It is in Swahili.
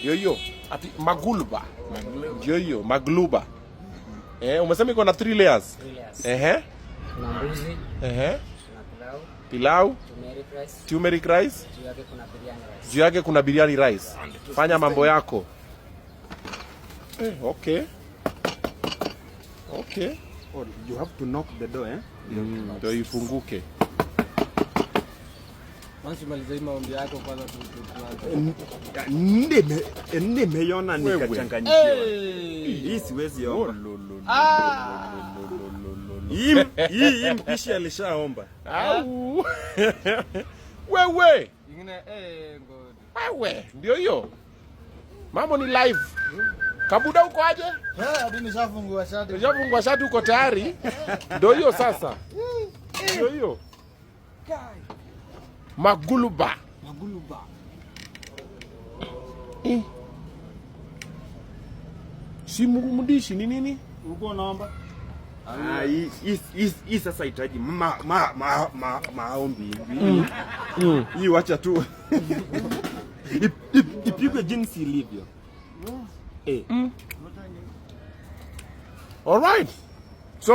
Ndio hiyo. Ati maguluba. Ndio hiyo, magluba. Umesema iko na 3 layers. 3 layers. Kuna mbuzi. Kuna pilau. Turmeric rice. Juu yake kuna biryani rice. Juu yake kuna biryani rice. Fanya mambo yako. Okay. Oh, you have to knock the door, Ndio ifunguke. Once umaliza maombi yako kwanza Nimeona nikachanganyikiwa. Hii siwezi omba. Hii mpishi alishaomba. Wewe. ingine god. Wewe, ndio hiyo. Mambo ni live. Kabuda uko aje? Hadi nishafungua shati. Nishafungua shati, uko tayari? Ndio hiyo sasa. Ndio hiyo. Maguluba. Si mdishi ni nini? Uko naomba? Hii sasa hitaji maombi. Hii wacha tu. Ipigwe jinsi ilivyo. All right. So